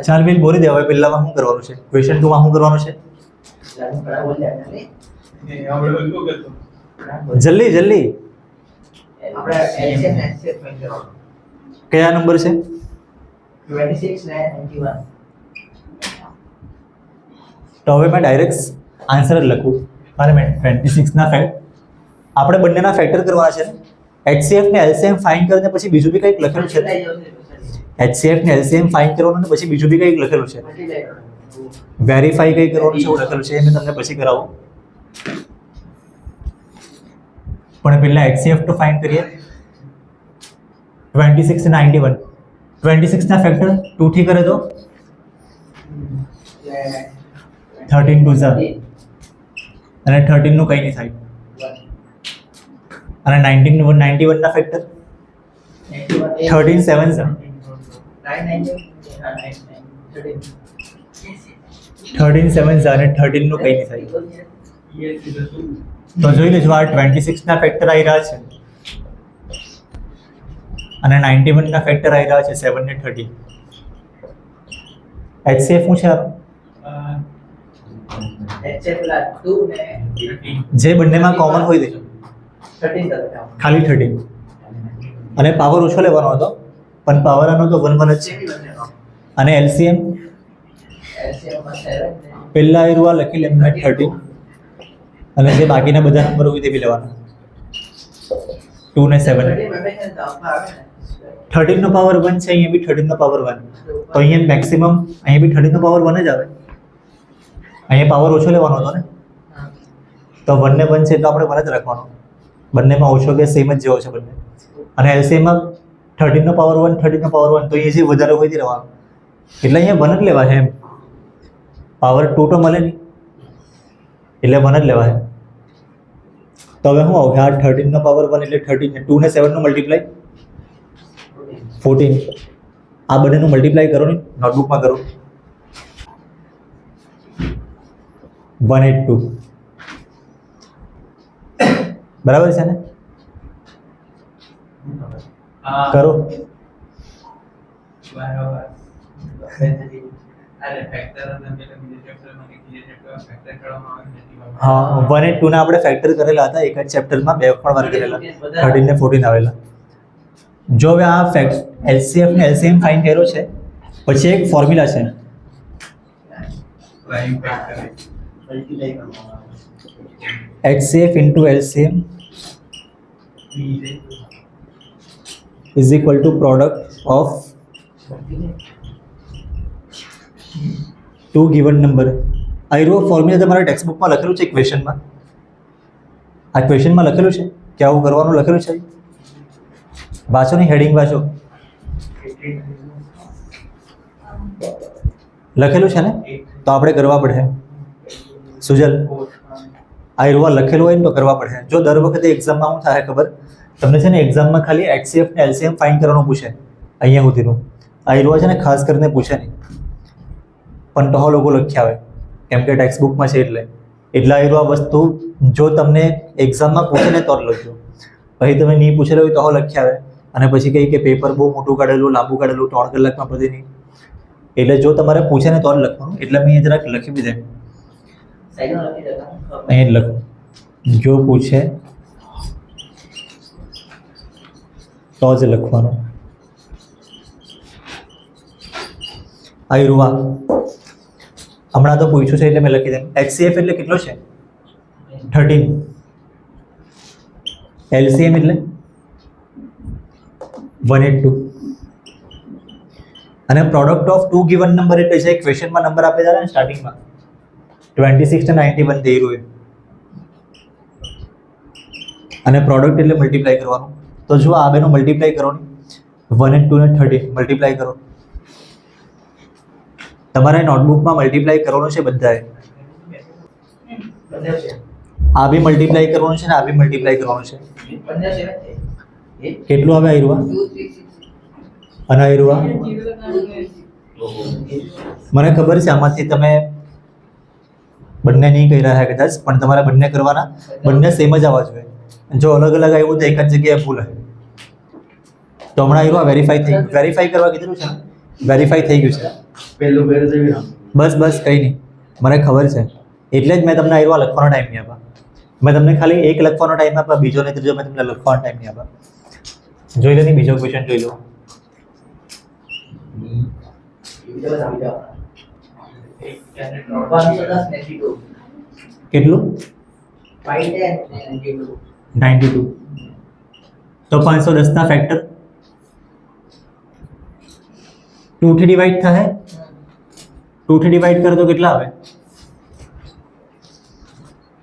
ચાલ બિલ બોલી દે હવે પહેલામાં શું કરવાનું છે, ક્વેશ્ચન 2 માં શું કરવાનું છે? જલ્દી જલ્દી કયા નંબર છે? 26 ને 91. તો હવે મેં ડાયરેક્ટ આન્સર જ લખું. મારે મેં 26 ના ફેક્ટ આપણે બંનેના ફેક્ટર કરવાના છે. HCF ને LCM ફાઇન્ડ કરીને પછી બીજું બી કંઈક લખેલું છે. HCF ને LCM ફાઇન્ડ કરવાનું ને પછી બીજું બી કંઈક લખેલું છે. વેરીફાઈ કંઈ કરવાનું છે એવું લખેલું છે, એ મેં તમને પછી કરાવું. પણ પહેલા HCF તો ફાઇન્ડ કરીએ. 26 અને 91. 26 ના ફેક્ટર 2 થી કરે તો 13 2 ઝા અને 13 નું કંઈ નહીં થાય. અને 91 ના ફેક્ટર 13 7 ઝા 13 7 ઝા અને 13 નું કંઈ નહીં થાય. તો જોઈ લેજો આ 26 ના ફેક્ટર આવી રહ્યા છે અને 91 ના ફેક્ટર આવી રહ્યા છે 7 ને 30. HCF શું છે? જે બંનેમાં કોમન હોય દે ખાલી 13 અને પાવર ઓછો લેવાનો હતો પણ પાવર આનો તો 1 1 જ છે. અને LCM પહેલા એરુઆ લખી લે 13 અને જે બાકીના બધા નંબર હોય તે બી લેવાના 2 ને 7. 13 નો પાવર 1 છે, અહીંયા બી 13 નો પાવર 1, તો અહીંયા મેક્સિમમ અહીંયા બી 13 નો પાવર 1 જ આવે. અહીંયા પાવર ઓછો લેવાનો હતો ને, તો 1 ને 1 છે એટલે આપણે 1 જ રાખવાનો. બંનેમાં ઓછો કે સેમ જ જેવો છે બંને. અને એલસીએમમાં 13 નો પાવર 1 13 નો પાવર 1, તો એ જે વધારે હોય તે રહેવાનો એટલે અહીંયા 1 જ લેવા છે એમ. પાવર 2 તો મળે નહીં એટલે 1 જ લેવા છે. તો હવે શું આવશે? આ 13 નો પાવર 1 એટલે 13 ને 2 ને 7 નું મલ્ટીપ્લાય 14. આ બંનેનું મલ્ટીપ્લાય કરો ને નોટબુકમાં કરો. 182 બરાબર છે ને? કરો. હા 182 ને આપણે ફેક્ટર કરેલા હતા એક જ ચેપ્ટરમાં, 2 વાર કરેલા, 13 ને 14 આવેલા. જો હવે આ ફેક્ટ LCF ને LCM ફાઇન્ડ કર્યો છે, પછી એક ફોર્મ્યુલા છે HCF into LCM is equal to product of two given number. આ એરો ફોર્મ્યુલા તમારા ટેક્સ્ટબુકમાં લખેલું છે, ક્વેશ્ચનમાં. આ ક્વેશ્ચનમાં લખેલું છે કે આવું કરવાનું લખેલું છે. વાંચો ને, હેડિંગ વાંચો. લખેલું છે ને, તો આપણે કરવા પડે. સુજલ આ એરવા લખેલું હોય ને તો કરવા પડે. જો દર વખતે એક્ઝામમાં શું થાય ખબર તમને છે ને, એક્ઝામમાં ખાલી HCF ને LCM ફાઇન્ડ કરવાનું પૂછે અહીંયા સુધીનું. આ એરવા છે ને ખાસ કરીને પૂછે નહીં, પણ તો લોકો લખ્યા આવે કેમ કે ટેક્સ્ટબુકમાં છે એટલે આ એરવા વસ્તુ જો તમને એક્ઝામમાં પૂછે ને તો જ લખજો. પછી તમે નહીં પૂછેલું હોય તો લખ્યા આવે અને પછી કહી કે પેપર બહુ મોટું કાઢેલું, લાંબુ કાઢેલું, 3 કલાકમાં પતે નહીં. એટલે જો તમારે પૂછે ને તો જ લખવાનું. એટલે મેં જરાક લખી દીધે અહીં લખો. જો પૂછે તો જ લખવાનું. આ રૂવા હમણાં તો પૂછ્યું છે એટલે મેં લખી દે. HCF એટલે કેટલો છે? 13. LCM એટલે 182. અને product of two given number એટલે છે ક્વેશ્ચનમાં નંબર આપેલા ને સ્ટાર્ટિંગમાં 26 અને 91 દે રહ્યું. અને પ્રોડક્ટ એટલે મલ્ટીપ્લાય કરવાનું. તો જો આ બેનો મલ્ટીપ્લાય કરો ને, 182 ને 13 મલ્ટીપ્લાય કરો. તમારે નોટબુકમાં મલ્ટીપ્લાય કરવાનું છે બધાએ. આ બી મલ્ટીપ્લાય કરવાનું છે ને આ બી મલ્ટીપ્લાય કરવાનું છે. કેટલું આવે આયરુઆ અને આયરુઆ? મને ખબર છે આમાંથી તમે બંને નહીં કહી રહ્યા કદાચ, પણ તમારે બંને કરવાના. બંને સેમ જ આવવા જોઈએ. જો અલગ અલગ આવ્યું તો એક જ જગ્યાએ ભૂલ હોય. તો હમણાં આવ્યું વેરીફાઈ થઈ ગયું. વેરીફાઈ કરવા કીધું છે ને, વેરીફાઈ થઈ ગયું છે. પહેલું ઘર જેવી નામ. બસ બસ કંઈ નહીં, મને ખબર છે એટલે જ મેં તમને આવ્યો લખવાનો ટાઈમ નહીં આપા. મેં તમને ખાલી એક લખવાનો ટાઈમ આપા, બીજો ને ત્રીજો મેં તમને લખવાનો ટાઈમ નહીં આપા. જોઈ લો ને બીજો ક્વેશ્ચન જોઈ લો. બીજો બધા બીજા 510 92 કેટલું? 510 92 92. તો 510 ના ફેક્ટર 2 થી ડિવાઈડ થાય. 2 થી ડિવાઈડ કરો તો કેટલા આવે?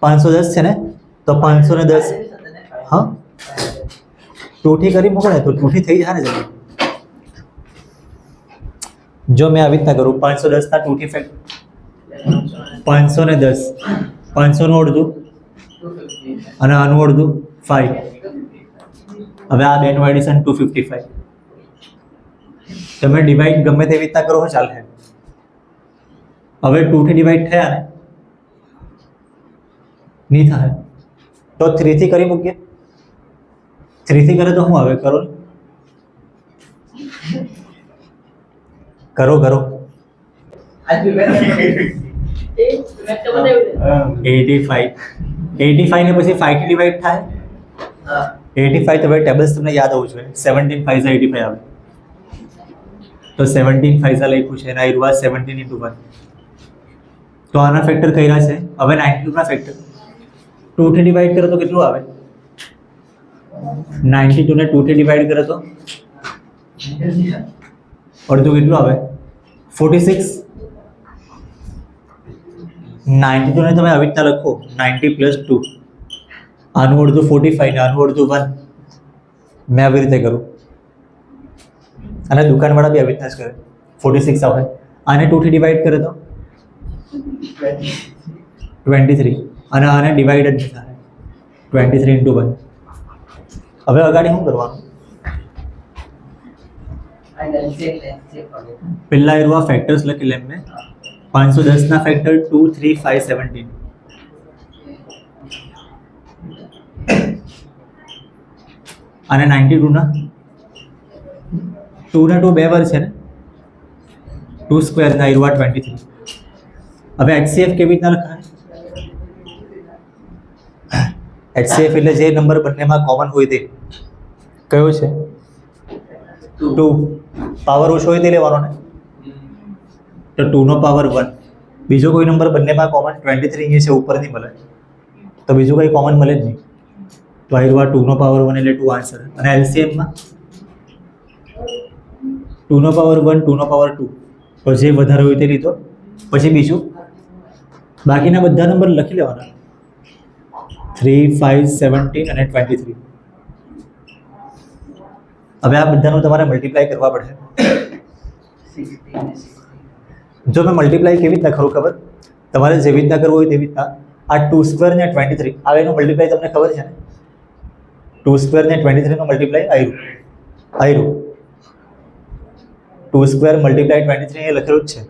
510 છે ને, તો 510 હા 2 થી કરી મૂકો ને તો 2 થી થઈ જાય ને જલ્દી. જો મેં આવી રીતના કરું 510 ના 2 થી ફેક્ટર 510 500 નું અડધું 250 અને આનું અડધું 5. હવે આ બેનું એડિશન 255. તમે ડિવાઈડ ગમે તેવી રીતના કરો તો ચાલે. હવે 2 થી ડિવાઈડ થયા ને નહીં થાય તો 3 થી કરી મૂકીએ. 3 થી કરે તો શું આવે? કરો ને. કરો કરો. આજ બી બેઠા 85 ને પછી 5 થી ડિવાઈડ થાય. હા 85 તો હવે ટેબલ્સ તમને યાદ હોવું જોઈએ. 17 5 85 આવે તો 17 5 લખ્યું છે એના ઇરવા 17 into 1. તો આના ફેક્ટર કર્યા છે. હવે 92 ના ફેક્ટર 2 થી ડિવાઈડ કરો તો કેટલું આવે? 92 ને 2 થી ડિવાઈડ કરો તો અડધું કેટલું આવે? 46. 92 ને તમે આવી રીતના લખો 90 + 2. આનું અડધું 45 ને આનું અડધું 1. મેં આવી રીતે કરું અને દુકાનવાળા બી આવી રીતના જ કરે. 46 આવે. આને 2 થી ડિવાઈડ કરે તો 23 અને આને ડિવાઈડ જ નહીં થાય. 23 into 1. હવે અગાડી શું કરવાનું? આઈ ચેક કરો પહેલા એવા ફેક્ટર્સ લખી લે મેં. 510 ના ફેક્ટર 2 3 5 17. અને 92 ના 2 ને 2 બે વાર છે ને, 2 સ્ક્વેર ના ઇરવા 23. હવે HCF કેવી રીતના લખાય? HCF એટલે જે નંબર બંનેમાં કોમન હોય તે. કયો છે? 2. પાવર ઓછો હોય તે લેવાનો ને, તો 2 નો પાવર 1. બીજો કોઈ નંબર બંનેમાં કોમન 23 અહીંયા છે ઉપર નહીં મળે તો બીજું કંઈ કોમન મળે જ નહીં. તો આ ઇરવા 2 નો પાવર 1 એટલે 2 આન્સર. અને LCMમાં 2 નો પાવર 1 2 નો પાવર 2. તો જે વધારે હોય તે લીધો. પછી બીજું બાકીના બધા નંબર લખી લેવાના 3 5 17 અને 23. હવે આ બધાનું તમારે મલ્ટીપ્લાય કરવા પડશે. 16 જો મેં મલ્ટીપ્લાય કેવી રીતના ખરું ખબર? તમારે જેવી રીતના કરવું હોય તેવી રીતના આ 2 સ્ક્વેર ને 23 આવે એનું મલ્ટીપ્લાય તમને ખબર છે ને? 2 સ્ક્વેર ને 23 નો મલ્ટીપ્લાય આયરું 2 સ્ક્વેર મલ્ટીપ્લાય 23 એ લખેલું જ છે.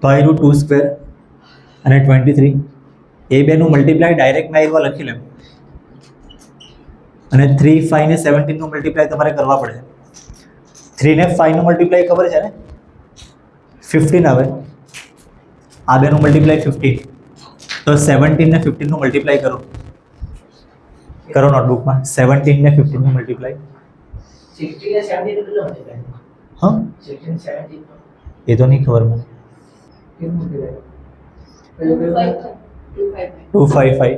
તો આયરું 2 સ્ક્વેર અને 23 એ બેનું મલ્ટીપ્લાય ડાયરેક્ટ મેં આયરવા લખી લેમ. અને 3 5 ને 17 નું મલ્ટીપ્લાય તમારે કરવા પડે. 3 ને 5 નું મલ્ટીપ્લાય ખબર છે ને? 15 આવે. આ બેનું મલ્ટીપ્લાય 15. તો 17 ને 15 નું મલ્ટીપ્લાય કરો નોટબુકમાં. 17 ને 15 નું મલ્ટીપ્લાય. 16 ને 17 કેટલો મળે? હા 16 17 એ તો નહીં ખબર મને. કેટલું મળે? પેલું 255.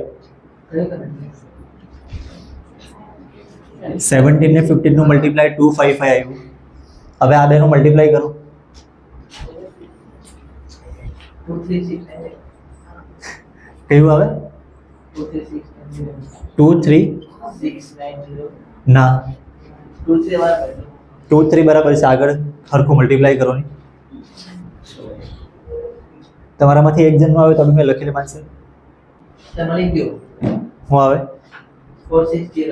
17 ને 15 નું મલ્ટીપ્લાય 255 આવ્યું. હવે આ બેનું મલ્ટીપ્લાય કરો. 2 3 6 કેવું આવે? 2 3 2 3 6 9 ના 2 3 બરાબર 2 3 બરાબર છે. આગળ સરખું મલ્ટીપ્લાય કરો નહીં. તમારામાંથી એક જણનું આવે તો બી મેં લખી લે આન્સર. તમારે ગયો શું આવે? 460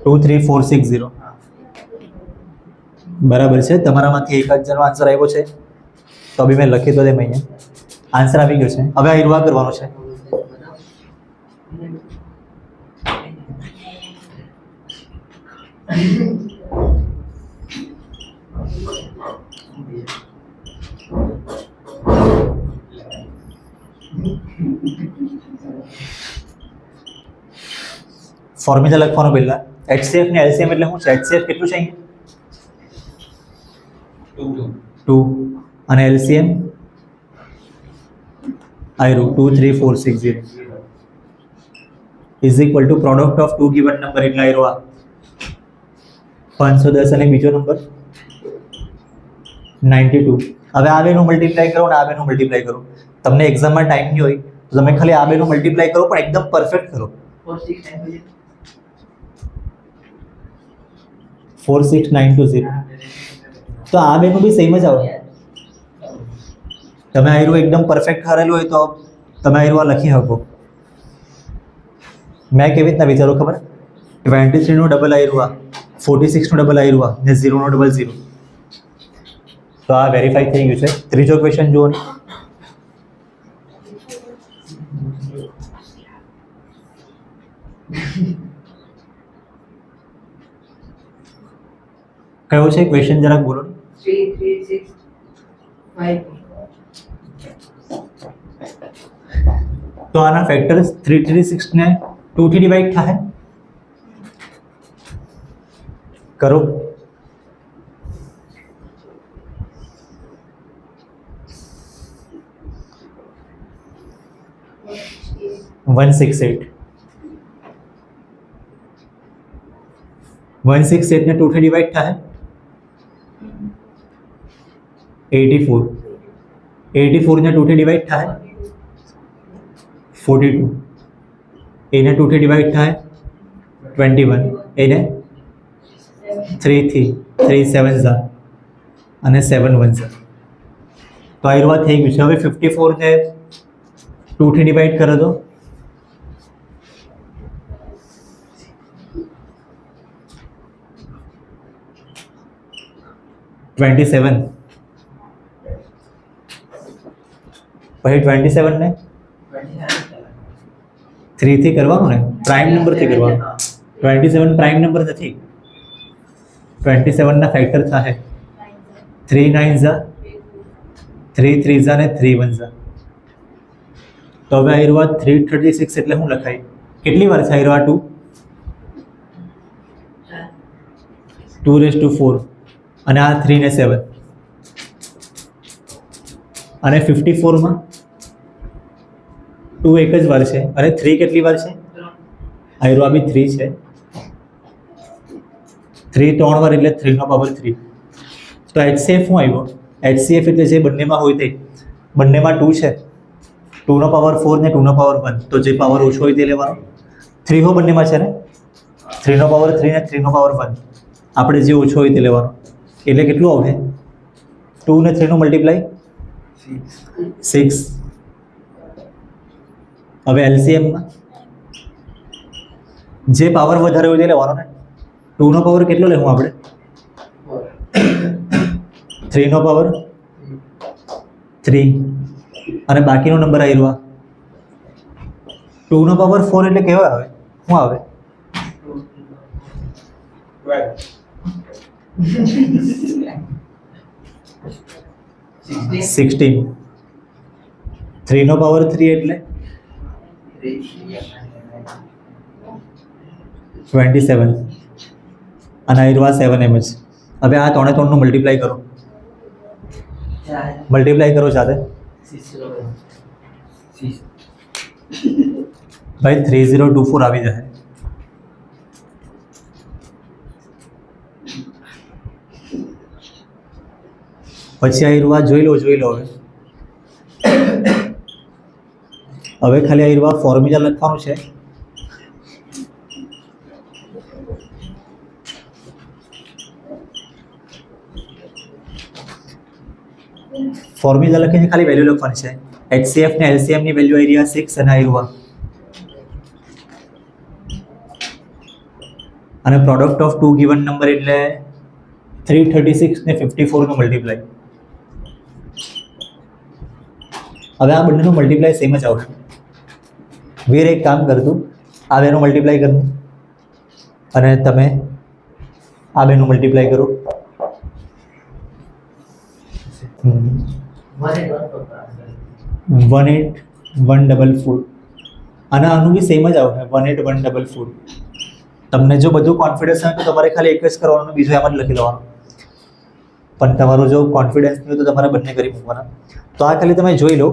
23460. બરાબર છે. તમારામાંથી એક જ જણનો આન્સર આવ્યો છે તો બી મેં લખી તો તેમ અહીંયા આન્સર આવી ગયો છે. હવે આ ઈરવા કરવાનો છે. ફોર્મ્યુલા લખવાનું પહેલા HCF ને LCM એટલે શું છે? HCF કેટલું છે અહીંયા? 2 અને LCM આયરું 2 3 4 6 0 is equal to product of two given number એટલે આયરો આ 510 અને બીજો નંબર 92. હવે આ બેનું મલ્ટીપ્લાય કરો ને આ બેનું મલ્ટીપ્લાય કરો. તમને એક્ઝામમાં ટાઈમ નહીં હોય તો તમે ખાલી આ બેનું મલ્ટીપ્લાય કરો પણ એકદમ પરફેક્ટ કરો. 46920 તો આ બેનું બી સેમ જ આવે. તમે આયરું એકદમ પરફેક્ટ કરેલું હોય તો તમે આયરું આ લખી શકો. મેં કેવી રીતના વિચારો ખબર? 23 નું ડબલ આયરું આ, 46 નું ડબલ આયરું આ ને 0 નું ડબલ 0. તો આ વેરીફાઈ થઈ ગયું છે. ત્રીજો ક્વેશ્ચન જુઓ ને. કયો છે ક્વેશ્ચન જરાક બોલો. 3 3 6 5. તો આના ફેક્ટર્સ 336 ને 2 થી ડિવાઈડ થાય. કરો. वन सिक्स एट ने 2 થી ડિવાઈડ થાય 84 ને 2 થી ડિવાઈડ થાય 42 એને 2 થી ડિવાઈડ થાય 21 એને 3 થી 3 7 ઝા અને 7 1 ઝા. તો આ રવા થઈ ગયું છે. હવે 54 ને 2 થી ડિવાઈડ કરો તો 27 પછી 27 ને 3 થી કરવાનું ને પ્રાઇમ નંબર થી કરવાનું. 27 પ્રાઇમ નંબર નથી. 27 ના ફેક્ટર થાય 3 9 ઝા 3 3 ઝા ને 3 1 ઝા. તો હવે આ રવા 336 એટલે શું લખાય? કેટલી વાર છે આ રવા 2 2⁴ અને આ 3 ને 7 અને 54 માં 2 એક જ વાર છે અને 3 કેટલી વાર છે? આયરો આ બી 3 છે. 3 3 વાર એટલે 3 નો પાવર 3. તો HCF શું આવ્યો? HCF એટલે જે બંનેમાં હોય તે. બંનેમાં 2 છે, 2 નો પાવર 4 ને 2 નો પાવર 1. તો જે પાવર ઓછો હોય તે લેવાનો. 3 હો બંનેમાં છે ને, 3 નો પાવર 3 ને 3 નો પાવર 1. આપણે જે ઓછો હોય તે લેવાનો. એટલે કેટલું આવશે? 2 ને 3 નું મલ્ટીપ્લાય 6. હવે LCMમાં જે પાવર વધારે હોય તે લેવાનો ને. 2 નો પાવર કેટલો લેવું આપણે? 3 નો પાવર 3 અને બાકીનો નંબર આવ્યો 2 નો પાવર 4 એટલે કેવો આવે? શું આવે? 16. 3 નો પાવર 3 એટલે 27 અને આ 7 એમ જ. હવે આ 3 3 નું મલ્ટીપ્લાય કરો. મલ્ટીપ્લાય કરો સાથે ભાઈ 3024 આવી જાય. પછી આ હીરવા જોઈ લો હવે ખાલી આ હીરવા ફોર્મ્યુલા લખવાનું છે. ફોર્મ્યુલા લખીને ખાલી વેલ્યુ લખવાની છે. HCF ને LCM ની વેલ્યુ આવી રહ્યા 6 અને આ હીરવા અને product of two given number એટલે 336 ને 54 નું મલ્ટીપ્લાય. હવે આ બંનેનું મલ્ટીપ્લાય સેમ જ આવશે. વીર એક કામ કરતું, આ બેનું મલ્ટીપ્લાય કરવું અને તમે આ બેનું મલ્ટીપ્લાય કરો. 18,144 અને આનું બી સેમ જ આવશે 18,144. તમને જો બધું કોન્ફિડન્સ હોય તો તમારે ખાલી એક જ કરવાનું, બીજું એમ જ લખી દેવાનું. પણ તમારું જો કોન્ફિડન્સ નહીં હોય તો તમારે બંને કરી મૂકવાના. તો આ ખાલી તમે જોઈ લો